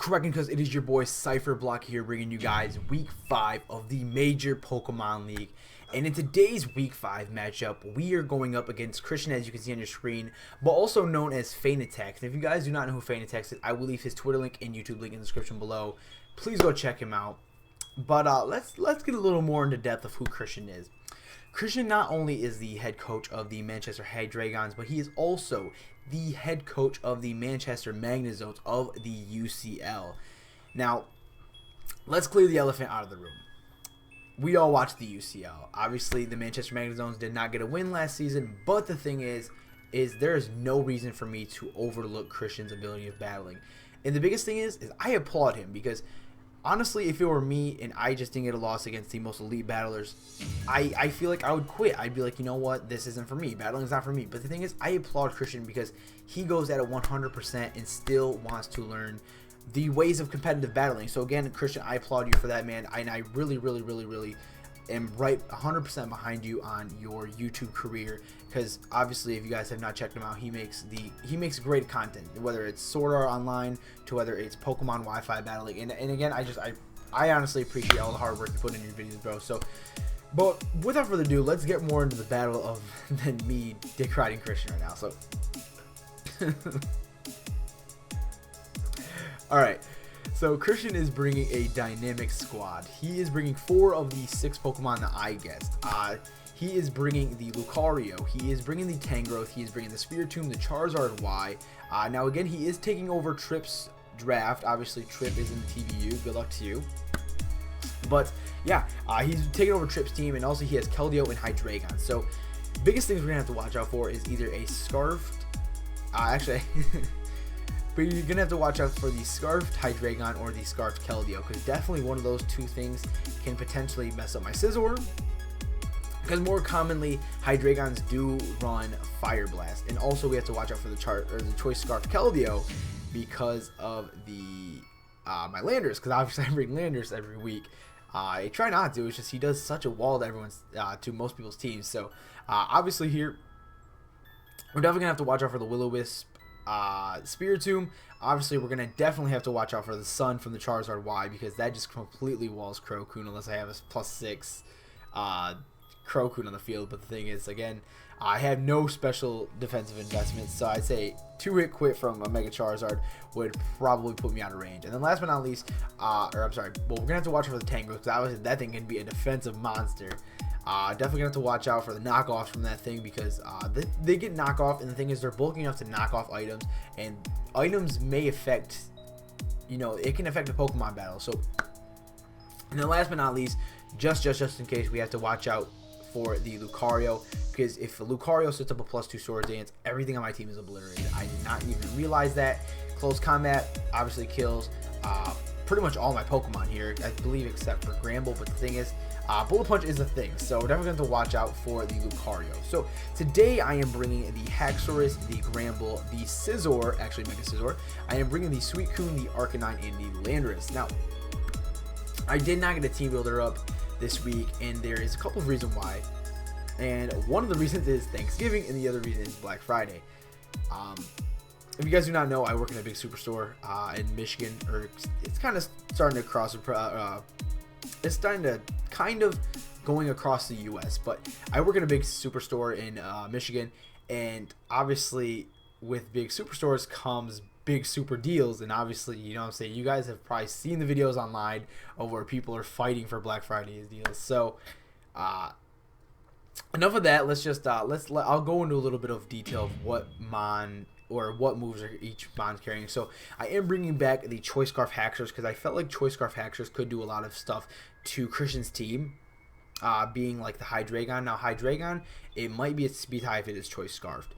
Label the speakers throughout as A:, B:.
A: correct because it is your boy Cypher Block here bringing you guys week 5 of the major Pokemon League. And in today's week 5 matchup, we are going up against Christian, as you can see on your screen, but also known as Fanatech. And if you guys do not know who Fanatech is, I will leave his Twitter link and YouTube link in the description below. Please go check him out. But let's get a little more into depth of who Christian is. Christian not only is the head coach of the Manchester Hydreigons, but he is also the head coach of the Manchester Magnazones of the UCL. Now, let's clear the elephant out of the room. We all watched the UCL. Obviously, the Manchester Magnazones did not get a win last season, but the thing is there is no reason for me to overlook Christian's ability of battling. And the biggest thing is I applaud him because honestly, if it were me and I just didn't get a loss against the most elite battlers, I feel like I would quit. I'd be like, you know what, this isn't for me. Battling is not for me. But the thing is, I applaud Christian because he goes at it 100% and still wants to learn the ways of competitive battling. So again, Christian, I applaud you for that, man. And I really am right 100% behind you on your YouTube career, because obviously if you guys have not checked him out, he makes great content, whether it's Sword Art Online to whether it's Pokemon Wi-Fi battling. And again, I honestly appreciate all the hard work you put in your videos, bro. So, but without further ado, let's get more into the battle of than me dick riding Christian right now. So all right. So Christian is bringing a dynamic squad. He is bringing 4 of the 6 Pokemon that I guessed. He is bringing the Lucario. He is bringing the Tangrowth. He is bringing the Spiritomb, the Charizard Y. Now again, he is taking over Trip's draft. Obviously, Trip is in the TVU. Good luck to you. But yeah, he's taking over Trip's team, and also he has Keldeo and Hydreigon. So biggest things we're gonna have to watch out for is either a Scarfed. Actually. But you're going to have to watch out for the Scarfed Hydreigon or the Scarfed Keldeo, because definitely one of those two things can potentially mess up my Scizor. Because more commonly, Hydreigons do run Fire Blast. And also we have to watch out for the Choice Scarfed Keldeo because of the my Landers, because obviously I bring Landers every week. I try not to, it's just he does such a wall to everyone's to most people's teams. So obviously here, we're definitely going to have to watch out for the Will-O-Wisp, Spiritomb. Obviously we're gonna definitely have to watch out for the Sun from the Charizard Y, because that just completely walls Crocoon unless I have a +6 Crocoon on the field. But the thing is, again, I have no special defensive investments, so I'd say 2-hit quit from a Mega Charizard would probably put me out of range. And then last but not least, well, we're gonna have to watch out for the Tangrowth, because obviously that thing can be a defensive monster. Definitely gonna have to watch out for the knockoffs from that thing, because they get knockoff, and the thing is they're bulky enough to knock off items, and items may affect, it can affect a Pokemon battle. So, and then last but not least, just in case, we have to watch out for the Lucario, because if a Lucario sets up a +2 Sword Dance, everything on my team is obliterated. I did not even realize that. Close combat obviously kills pretty much all my Pokemon here, I believe, except for Gramble. But the thing is, Bullet Punch is a thing, so we're definitely going to watch out for the Lucario. So today I am bringing the Haxorus, the Gramble, the Scizor, actually Mega Scizor. I am bringing the Suicune, the Arcanine, and the Landorus. Now, I did not get a team builder up this week, and there is a couple of reasons why. And one of the reasons is Thanksgiving, and the other reason is Black Friday. If you guys do not know, I work in a big superstore in Michigan, or it's kind of starting to cross. It's starting to kind of going across the U.S., but I work in a big superstore in Michigan, and obviously with big superstores comes big super deals. And obviously, you know what I'm saying, you guys have probably seen the videos online of where people are fighting for Black Friday deals. So enough of that. Let's just I'll go into a little bit of detail of what moves are each Mon's carrying. So I am bringing back the Choice Scarf Haxors, because I felt like Choice Scarf Haxors could do a lot of stuff to Christian's team, being like the Hydreigon. Now Hydreigon, it might be a speed high if it is Choice Scarfed,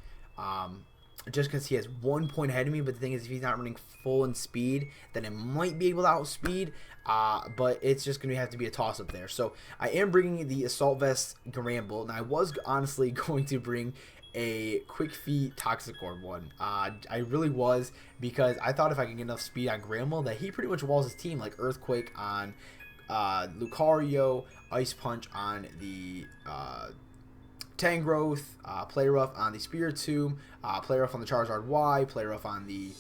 A: just because he has 1 point ahead of me. But the thing is, if he's not running full in speed, then it might be able to outspeed, but it's just going to have to be a toss-up there. So I am bringing the Assault Vest Gramble, and I was honestly going to bring a Quick Feet Toxic Orb one. I really was, because I thought if I could get enough speed on Gramble that he pretty much walls his team, like Earthquake on Lucario, Ice Punch on the Tangrowth, Play Rough on the Spiritomb, Play Rough on the Charizard Y, Play Rough on the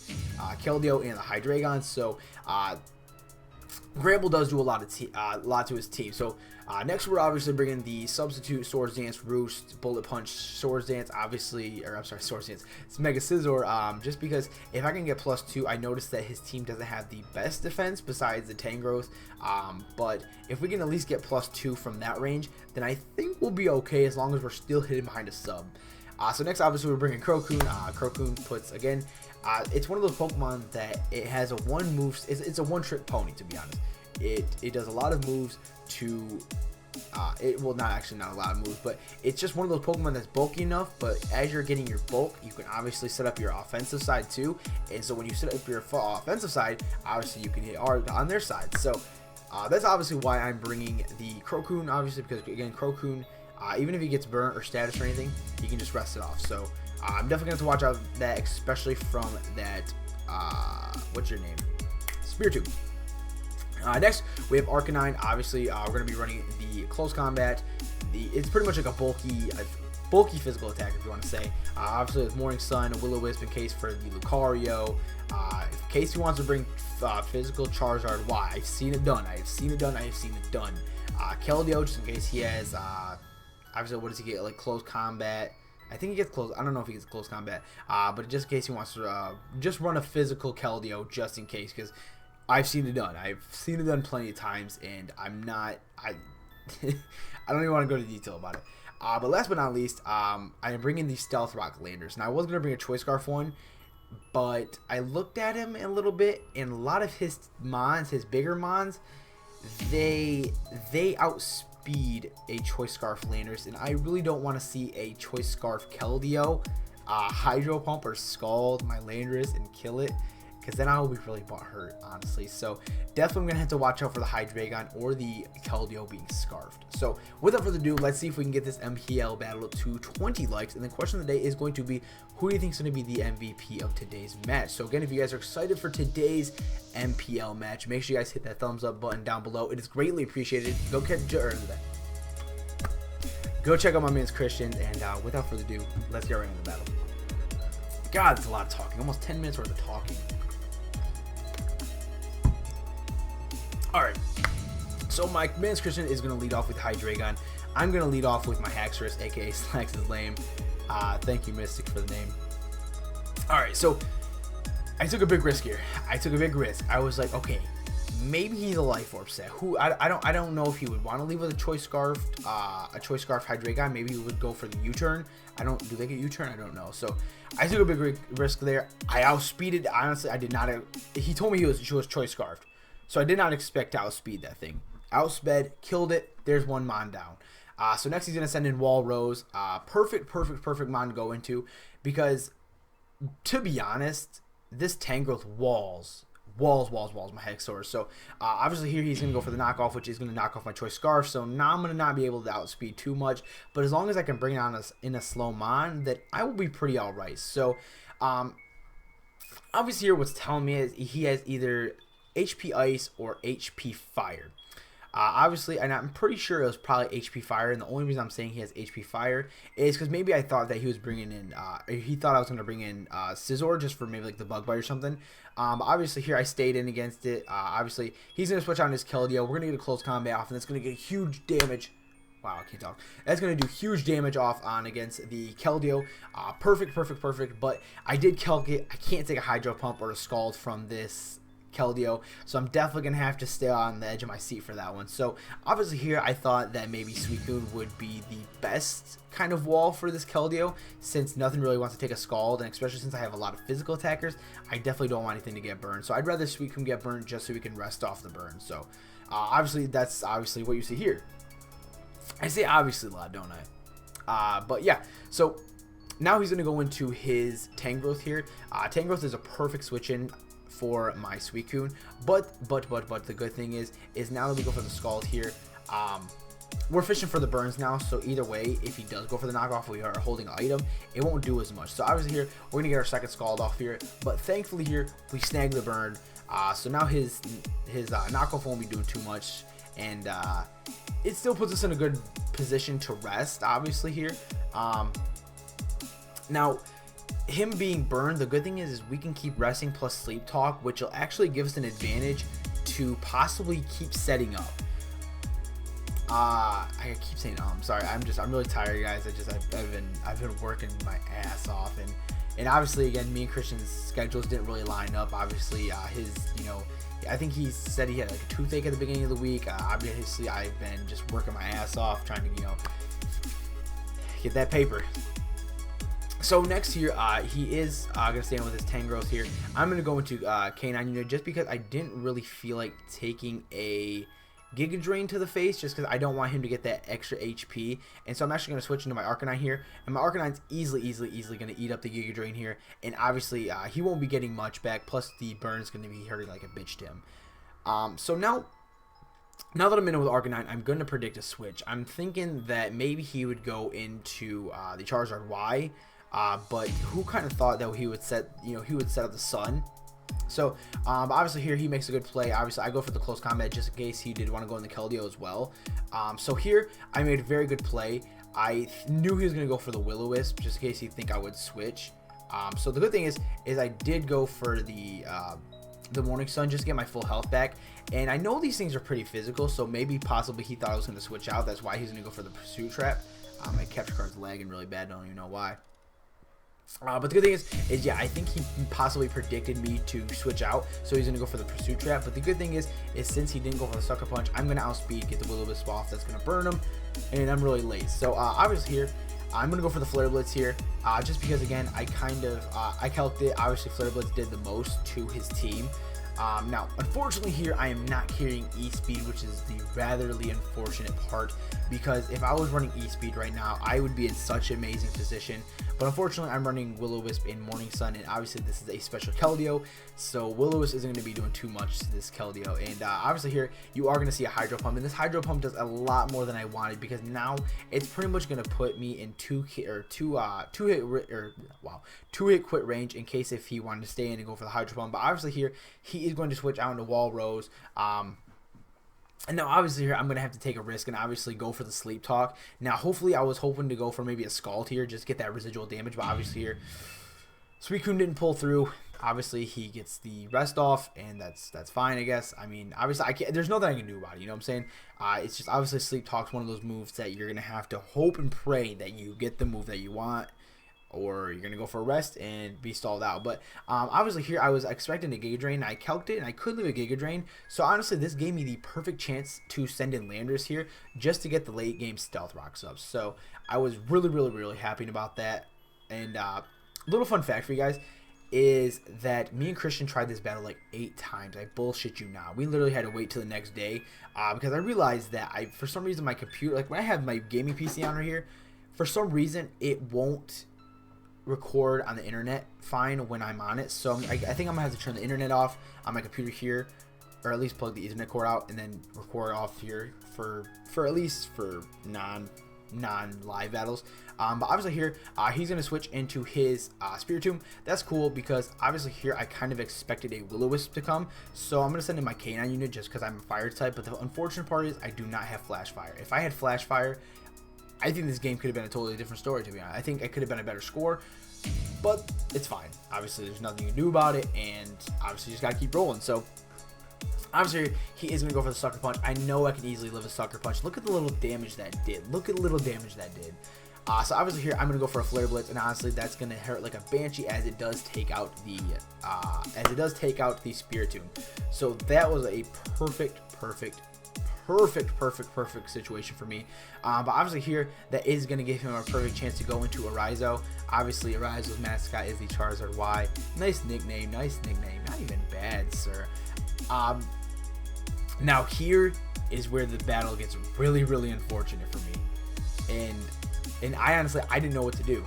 A: Keldeo and the Hydreigons. So Gramble does do a lot to his team. So next we're obviously bringing the substitute Swords Dance, Roost, Bullet Punch, Swords Dance, obviously, or I'm sorry, Swords Dance. It's Mega Scizor. Just because if I can get +2, I noticed that his team doesn't have the best defense besides the Tangrowth. But if we can at least get +2 from that range, then I think we'll be okay as long as we're still hidden behind a sub. So next, obviously, we're bringing Crocoon. Crocoon puts, again, it's one of those Pokemon that it has a one move. It's a one-trick pony, to be honest. It does a lot of moves to. Well, not a lot of moves, but it's just one of those Pokemon that's bulky enough. But as you're getting your bulk, you can obviously set up your offensive side too. And so when you set up your offensive side, obviously you can hit hard on their side. So that's obviously why I'm bringing the Crocoon. Obviously, because again, Crocoon. Even if he gets burnt or status or anything, he can just rest it off. So I'm definitely going to watch out that, especially from that, what's your name? Spiritomb. Next, we have Arcanine. Obviously, we're going to be running the close combat. It's pretty much like a bulky physical attack, if you want to say. Obviously, with Morning Sun, Will-O-Wisp in case for the Lucario. In case he wants to bring physical Charizard Y, I've seen it done. Keldeo, just in case he has... obviously, what does he get? Like close combat. I think he gets close. I don't know if he gets close combat. But just in case he wants to just run a physical Keldeo, just in case, because I've seen it done. I've seen it done plenty of times, and I'm not. I don't even want to go into detail about it. But last but not least, I am bringing the Stealth Rock Landers. Now I was gonna bring a Choice Scarf one, but I looked at him a little bit, and a lot of his mons, his bigger mons, they outspeed a Choice Scarf Landers, and I really don't want to see a Choice Scarf Keldeo Hydro Pump or Scald my Landorus and kill it, because then I will be really butthurt, honestly. So definitely I'm going to have to watch out for the Hydreigon or the Keldeo being scarfed. So without further ado, let's see if we can get this MPL battle to 20 likes. And the question of the day is going to be, who do you think is going to be the MVP of today's match? So again, if you guys are excited for today's MPL match, make sure you guys hit that thumbs up button down below. It is greatly appreciated. Go check out my man's Christian, and without further ado, let's get right into the battle. God, that's a lot of talking. Almost 10 minutes worth of talking. Alright, so my man's Christian is going to lead off with Hydreigon. I'm going to lead off with my Haxorus, aka Slacks is lame. Thank you, Mystic, for the name. Alright, so I took a big risk here. I was like, okay, maybe he's a Life Orb set. I don't know if he would want to leave with a Choice Scarf Hydreigon. Maybe he would go for the U-turn. Do they get U-turn? I don't know. So I took a big risk there. I outspeeded. Honestly, I did not. He told me she was Choice Scarfed. So I did not expect to outspeed that thing. Outsped, killed it. There's one mon down. So next he's going to send in Walrose. Perfect mon to go into, because to be honest, this Tangrowth walls my Haxorus. So obviously here he's going to go for the knockoff, which is going to knock off my Choice Scarf. So now I'm going to not be able to outspeed too much. But as long as I can bring it on in a slow mon, that I will be pretty alright. So obviously here what's telling me is he has either HP Ice or HP Fire. Obviously, and I'm pretty sure it was probably HP Fire, and the only reason I'm saying he has HP Fire is because maybe I thought that he was bringing in, he thought I was going to bring in Scizor just for maybe like the Bug Bite or something. But obviously here I stayed in against it. Obviously he's going to switch on his Keldeo. We're going to get a close combat off, and that's going to get huge damage. Wow, I can't talk. That's going to do huge damage off on against the Keldeo. Perfect. But I did calc it. I can't take a Hydro Pump or a Scald from this Keldeo, so I'm definitely gonna have to stay on the edge of my seat for that one. So obviously here I thought that maybe Suicune would be the best kind of wall for this Keldeo, since nothing really wants to take a Scald, and especially since I have a lot of physical attackers, I definitely don't want anything to get burned. So I'd rather Suicune get burned just so we can rest off the burn. So obviously that's obviously what you see here. I say obviously a lot, don't I? But yeah, so now he's gonna go into his Tangrowth here. Tangrowth is a perfect switch in for my Suicune, but the good thing is now that we go for the Scald here, we're fishing for the burns now. So either way, if he does go for the knockoff, we are holding an item, it won't do as much. So obviously here we're gonna get our second Scald off here, but thankfully here we snag the burn. So now his knockoff won't be doing too much, and it still puts us in a good position to rest, obviously here. Now, him being burned, the good thing is we can keep resting plus sleep talk, which will actually give us an advantage to possibly keep setting up. I keep saying sorry, I'm really tired, guys. I've been working my ass off, and obviously again, me and Christian's schedules didn't really line up. Obviously his, I think he said he had like a toothache at the beginning of the week. Obviously I've been just working my ass off trying to get that paper. So next here, he is gonna stand with his Tangrowth here. I'm gonna go into K9 unit just because I didn't really feel like taking a Giga Drain to the face, just because I don't want him to get that extra HP. And so I'm actually going to switch into my Arcanine here, and my Arcanine's easily going to eat up the Giga Drain here, and obviously he won't be getting much back, plus the burn's going to be hurting like a bitch to him. So now that I'm in with Arcanine, I'm going to predict a switch. I'm thinking that maybe he would go into the Charizard Y, but who kind of thought that he would set up the Sun. So obviously here he makes a good play. Obviously I go for the close combat just in case he did want to go in the Keldeo as well. So here I made a very good play. I knew he was going to go for the Will-O-Wisp just in case he'd think I would switch. So the good thing is I did go for the Morning Sun just to get my full health back. And I know these things are pretty physical, so maybe possibly he thought I was going to switch out. That's why he's going to go for the Pursuit Trap. My capture card's lagging really bad. I don't even know why. But the good thing is yeah, I think he possibly predicted me to switch out, so he's going to go for the Pursuit Trap. But the good thing is since he didn't go for the Sucker Punch, I'm going to outspeed, get the Will-O-Wisp off. That's going to burn him, and I'm really late. So obviously here, I'm going to go for the Flare Blitz here, just because, again, I calced it. Obviously, Flare Blitz did the most to his team. Now, unfortunately here, I am not carrying E-Speed, which is the ratherly unfortunate part, because if I was running E-Speed right now, I would be in such an amazing position. But unfortunately, I'm running Will-O-Wisp in Morning Sun, and obviously this is a special Keldeo, so Will-O-Wisp isn't going to be doing too much to this Keldeo. And obviously here, you are going to see a Hydro Pump, and this Hydro Pump does a lot more than I wanted, because now it's pretty much going to put me in two hit quit range in case if he wanted to stay in and go for the Hydro Pump. But obviously here, he is going to switch out into Walrose. And now obviously here I'm going to have to take a risk and obviously go for the Sleep Talk. Now hopefully I was hoping to go for maybe a Scald here, just get that residual damage, but obviously here Suicune didn't pull through. Obviously he gets the rest off, and that's fine, I guess. I mean, obviously there's nothing I can do about it, you know what I'm saying? It's just obviously Sleep Talk's one of those moves that you're going to have to hope and pray that you get the move that you want, or you're going to go for a rest and be stalled out. But obviously here I was expecting a Giga Drain. I calced it, and I could leave a Giga Drain. So honestly, this gave me the perfect chance to send in Landers here just to get the late game Stealth Rocks up. So I was really happy about that. And little fun fact for you guys is that me and Christian tried this battle like 8 times. I bullshit you not. We literally had to wait till the next day because I realized that for some reason my computer, like when I have my gaming PC on right here, for some reason it won't record on the internet fine when I'm on it. So I think I'm gonna have to turn the internet off on my computer here, or at least plug the Ethernet cord out and then record off here for at least for non-live battles. But obviously here he's gonna switch into his Spiritomb. That's cool because obviously here I kind of expected a Will-O-Wisp to come, so I'm gonna send in my K9 unit just because I'm a fire type. But the unfortunate part is I do not have Flash Fire. If I had Flash Fire, I think this game could have been a totally different story, to be honest. I think it could have been a better score, but it's fine. Obviously, there's nothing you can do about it, and obviously you just got to keep rolling. So, obviously, he is going to go for the Sucker Punch. I know I can easily live a Sucker Punch. Look at the little damage that did. So, obviously, here, I'm going to go for a Flare Blitz, and honestly, that's going to hurt like a Banshee as it does take out the Spiritomb. So, that was a perfect situation for me. But obviously here, that is going to give him a perfect chance to go into Arizo. Obviously, Arizo's mascot is the Charizard Y. Nice nickname. Not even bad, sir. Now here is where the battle gets really unfortunate for me. And I honestly, I didn't know what to do.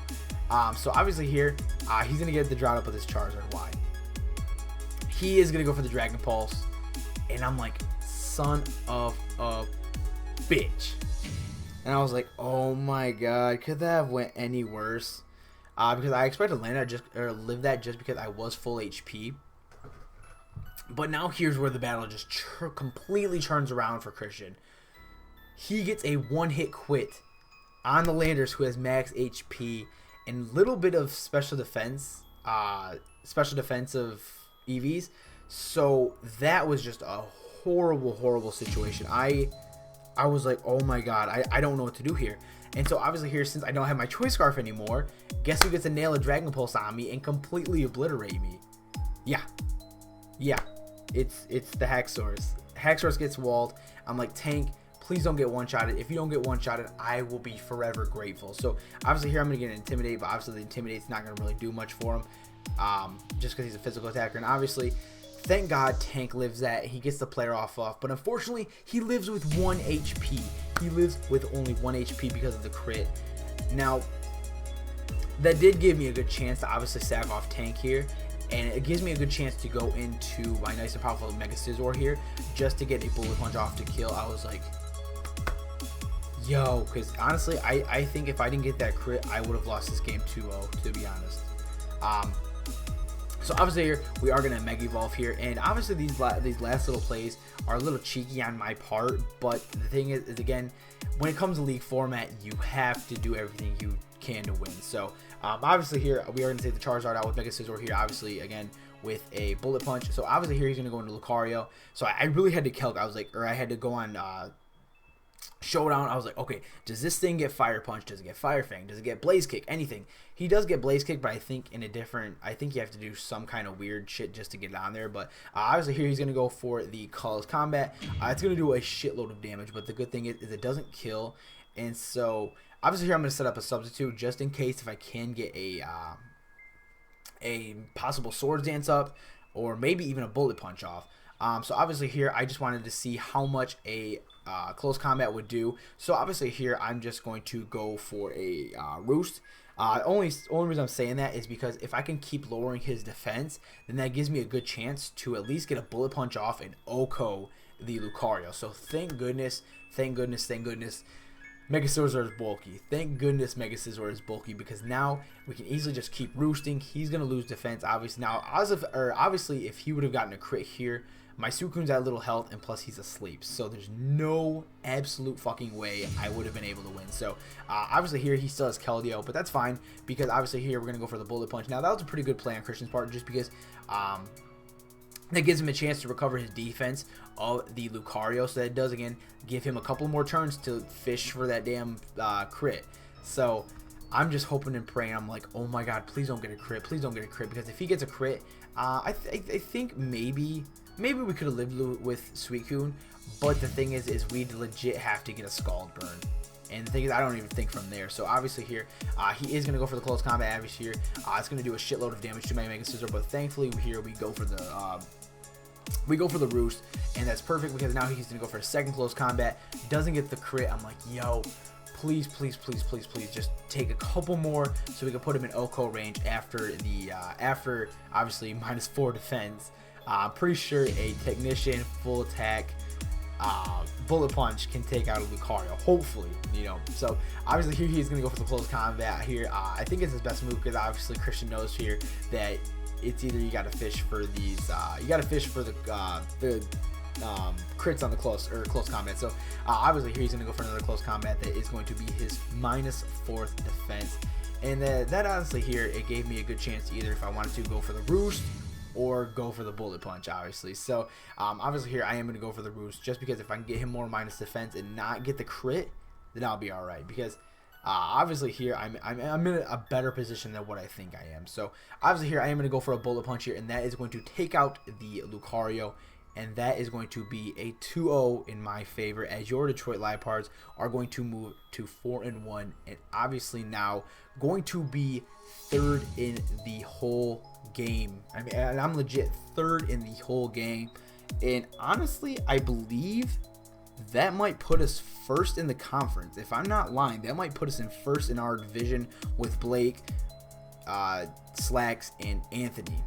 A: So obviously here, he's going to get the drought up with his Charizard Y. He is going to go for the Dragon Pulse. And I'm like, son of a bitch. And I was like, oh my god, could that have went any worse? Because I expected to live that just because I was full HP. But now here's where the battle just completely turns around for Christian. he gets a one-hit quit on the Landers, who has max HP and little bit of special defense, special defensive EVs. So that was just a horrible situation. I was like, oh my god, I don't know what to do here. And so obviously here, since I don't have my choice scarf anymore, guess who gets to nail a Dragon Pulse on me and completely obliterate me? Yeah, it's the Haxorus. Haxorus gets walled. I'm like, tank, please don't get one-shotted. If you don't get one-shotted, I will be forever grateful. So obviously here I'm going to get an Intimidate, but obviously the Intimidate's not going to really do much for him, just because he's a physical attacker. And obviously, thank God tank lives that. He gets the player off, but unfortunately, he lives with 1 HP. He lives with only 1 HP because of the crit. Now, that did give me a good chance to obviously sack off tank here. And it gives me a good chance to go into my nice and powerful Mega Scizor here just to get a Bullet Punch off to kill. I was like, yo, because honestly, I think if I didn't get that crit, I would have lost this game 2-0, to be honest. So obviously here, we are going to Mega Evolve here, and obviously these last little plays are a little cheeky on my part, but the thing is again, when it comes to League format, you have to do everything you can to win. So obviously here, we are going to take the Charizard out with Mega Scizor here, obviously, again, with a Bullet Punch. So obviously here, he's going to go into Lucario. So I really had to calc, I had to go on Showdown. I was like, okay, does this thing get Fire Punch? Does it get Fire Fang? Does it get Blaze Kick? Anything. He does get Blaze Kick, but I think in a different, I think you have to do some kind of weird shit just to get it on there. But obviously here he's going to go for the Close Combat. It's going to do a shitload of damage, but the good thing is it doesn't kill. And so obviously here I'm going to set up a substitute just in case if I can get a possible Swords Dance up, or maybe even a Bullet Punch off. So obviously here I just wanted to see how much a Close Combat would do. So obviously here I'm just going to go for a Roost. Only reason I'm saying that is because if I can keep lowering his defense, then that gives me a good chance to at least get a Bullet Punch off and OHKO the Lucario. So thank goodness Mega Scizor is bulky. Thank goodness Mega Scizor is bulky, because now we can easily just keep roosting. He's gonna lose defense, obviously. Now, obviously, if he would have gotten a crit here, my Suicune's at little health, and plus he's asleep. So there's no absolute fucking way I would have been able to win. So obviously here he still has Keldeo, but that's fine, because obviously here we're gonna go for the Bullet Punch. Now that was a pretty good play on Christian's part, just because that gives him a chance to recover his defense of the Lucario. So that does, again, give him a couple more turns to fish for that damn crit. So I'm just hoping and praying. I'm like, oh my god, please don't get a crit. Please don't get a crit. Because if he gets a crit, I think maybe we could have lived with Suicune. But the thing is we'd legit have to get a Scald Burn. And the thing is, I don't even think from there. So obviously here, he is going to go for the Close Combat average here. It's going to do a shitload of damage to my Mega Scizor, but thankfully here we go for the Roost, and that's perfect, because now he's going to go for a second Close Combat. Doesn't get the crit. I'm like, yo, please just take a couple more so we can put him in OHKO range after the after obviously -4 defense. I'm pretty sure a Technician full attack Bullet Punch can take out a Lucario, hopefully, you know. So obviously here he's going to go for the Close Combat here. I think it's his best move, because obviously Christian knows here that it's either you got to fish for these, you got to fish for the crits on the Close Combat. So obviously here he's going to go for another Close Combat that is going to be his -4th defense. And that honestly here, it gave me a good chance to either, if I wanted to, go for the Roost or go for the Bullet Punch, obviously. So obviously here I am going to go for the Roost, just because if I can get him more minus defense and not get the crit, then I'll be alright. Because obviously here I'm in a better position than what I think I am. So obviously here I am going to go for a Bullet Punch here, and that is going to take out the Lucario, and that is going to be a 2-0 in my favor, as your Detroit Liepards are going to move to 4-1, and obviously now going to be 3rd in the whole game. I mean, and I'm legit 3rd in the whole game, and honestly I believe that might put us 1st in the conference. If I'm not lying, that might put us in 1st in our division with Blake, Slacks, and Anthony.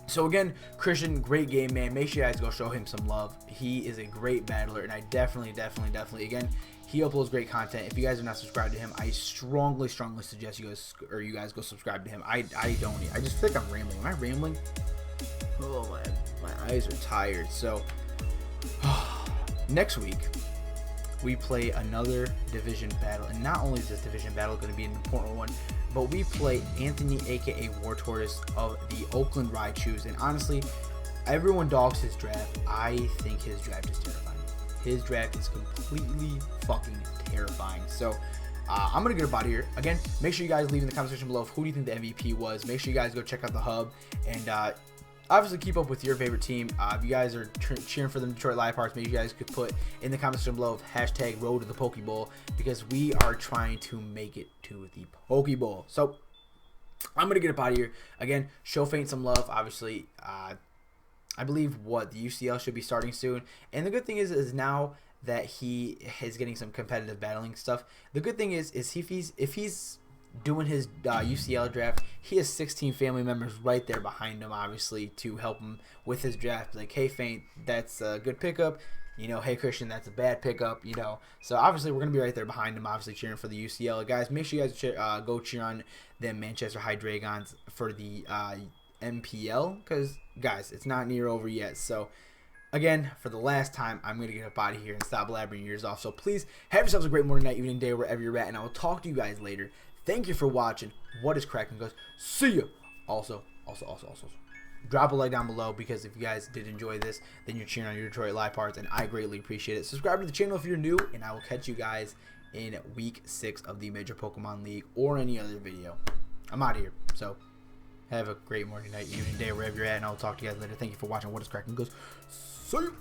A: So again, Christian, great game, man. Make sure you guys go show him some love. He is a great battler, and I definitely, again, he uploads great content. If you guys are not subscribed to him, I strongly suggest you guys go subscribe to him. I just feel like I'm rambling. Am I rambling? Oh man, my eyes are tired. So next week we play another division battle, and not only is this division battle going to be an important one, but we play Anthony, aka War Tortoise of the Oakland Raichus. And honestly, everyone dogs his draft. I think his draft is terrifying. His draft is completely fucking terrifying. So I'm gonna get up out of here. Again, make sure you guys leave in the comment section below who do you think the MVP was. Make sure you guys go check out the hub, and obviously keep up with your favorite team. If you guys are cheering for the Detroit Liepards, maybe you guys could put in the comment section below hashtag road to the Pokeball, because we are trying to make it to the Pokeball. So I'm gonna get up out of here. Again, show Faint some love. Obviously, I believe the UCL should be starting soon, and the good thing is now that he is getting some competitive battling stuff. The good thing is if he's doing his UCL draft, he has 16 family members right there behind him, obviously, to help him with his draft. Like, hey Faint, that's a good pickup. You know, hey Christian, that's a bad pickup. You know, so obviously we're gonna be right there behind him, obviously cheering for the UCL. Guys, make sure you guys go cheer on them Manchester Hydreigons for the MPL, because guys, it's not near over yet. So again, for the last time, I'm going to get up out of here and stop blabbering your ears off. So please have yourselves a great morning, night, evening, day, wherever you're at, and I will talk to you guys later. Thank you for watching. What is cracking, guys? See ya. Also, drop a like down below, because if you guys did enjoy this, then you're cheering on your Detroit Liepards, and I greatly appreciate it. Subscribe to the channel if you're new, and I will catch you guys in week 6 of the Major Pokemon League or any other video. I'm out of here. So have a great morning, night, evening, day, wherever you're at, and I'll talk to you guys later. Thank you for watching. What is cracking, guys? See you.